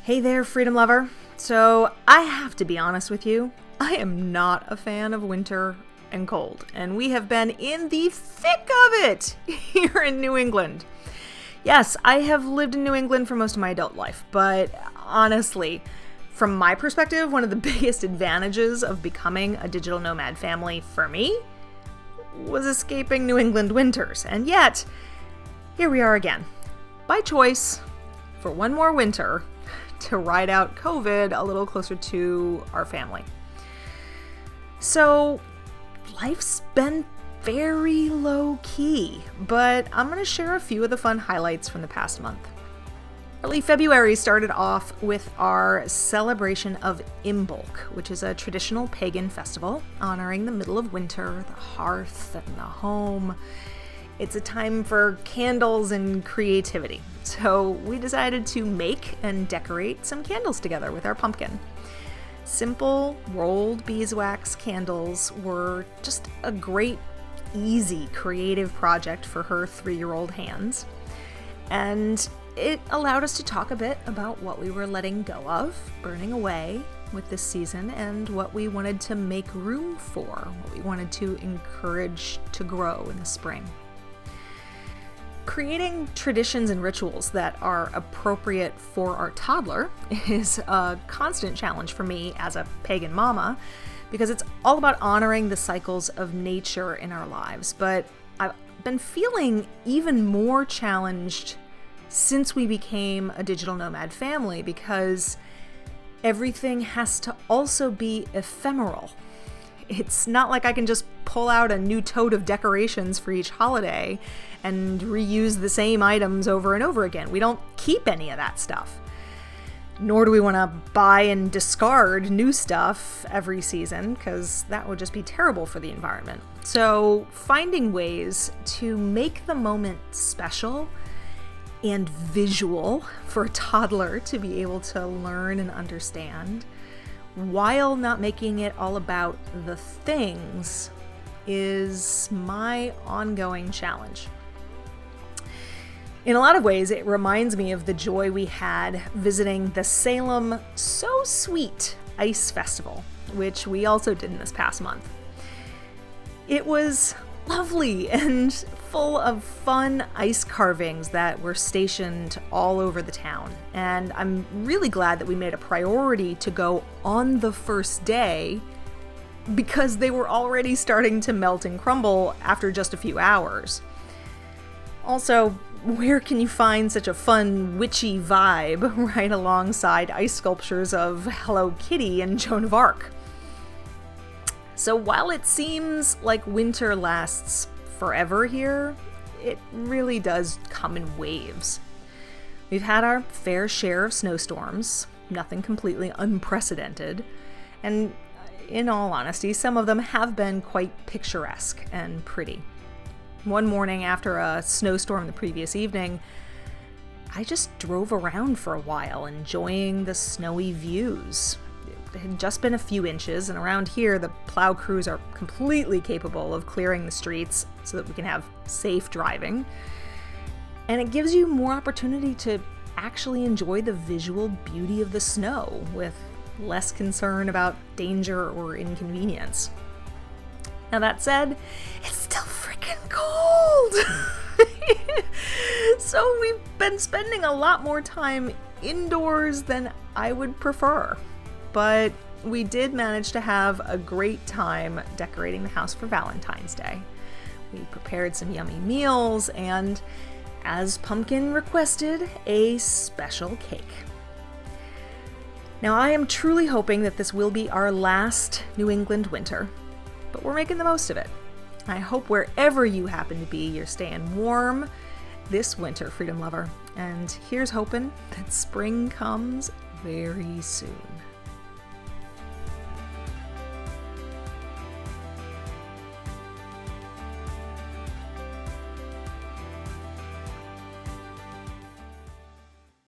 Hey there, freedom lover. So, I have to be honest with you, I am not a fan of winter and cold, and we have been in the thick of it here in New England. Yes, I have lived in New England for most of my adult life, but honestly, from my perspective, one of the biggest advantages of becoming a digital nomad family for me was escaping New England winters. And yet, here we are again, by choice, for one more winter, to ride out COVID a little closer to our family. So, life's been very low-key, but I'm going to share a few of the fun highlights from the past month. Early February started off with our celebration of Imbolc, which is a traditional pagan festival honoring the middle of winter, the hearth, and the home. It's a time for candles and creativity, so we decided to make and decorate some candles together with our pumpkin. Simple rolled beeswax candles were just a great, easy, creative project for her 3-year-old hands, and it allowed us to talk a bit about what we were letting go of, burning away with this season, and what we wanted to make room for, what we wanted to encourage to grow in the spring. Creating traditions and rituals that are appropriate for our toddler is a constant challenge for me as a pagan mama, because it's all about honoring the cycles of nature in our lives. But I've been feeling even more challenged since we became a digital nomad family, because everything has to also be ephemeral. It's not like I can just pull out a new tote of decorations for each holiday and reuse the same items over and over again. We don't keep any of that stuff. Nor do we want to buy and discard new stuff every season, because that would just be terrible for the environment. So finding ways to make the moment special and visual for a toddler to be able to learn and understand, while not making it all about the things, is my ongoing challenge. In a lot of ways, it reminds me of the joy we had visiting the Salem So Sweet Ice Festival, which we also did in this past month. It was lovely and full of fun ice carvings that were stationed all over the town. And I'm really glad that we made a priority to go on the first day, because they were already starting to melt and crumble after just a few hours. Also, where can you find such a fun, witchy vibe right alongside ice sculptures of Hello Kitty and Joan of Arc? So while it seems like winter lasts forever here, it really does come in waves. We've had our fair share of snowstorms, nothing completely unprecedented, and in all honesty, some of them have been quite picturesque and pretty. One morning after a snowstorm the previous evening, I just drove around for a while, enjoying the snowy views. It had just been a few inches, and around here the plow crews are completely capable of clearing the streets so that we can have safe driving. And it gives you more opportunity to actually enjoy the visual beauty of the snow with less concern about danger or inconvenience. Now that said, it's still freaking cold! So we've been spending a lot more time indoors than I would prefer. But we did manage to have a great time decorating the house for Valentine's Day. We prepared some yummy meals and, as Pumpkin requested, a special cake. Now, I am truly hoping that this will be our last New England winter, but we're making the most of it. I hope wherever you happen to be, you're staying warm this winter, freedom lover. And here's hoping that spring comes very soon.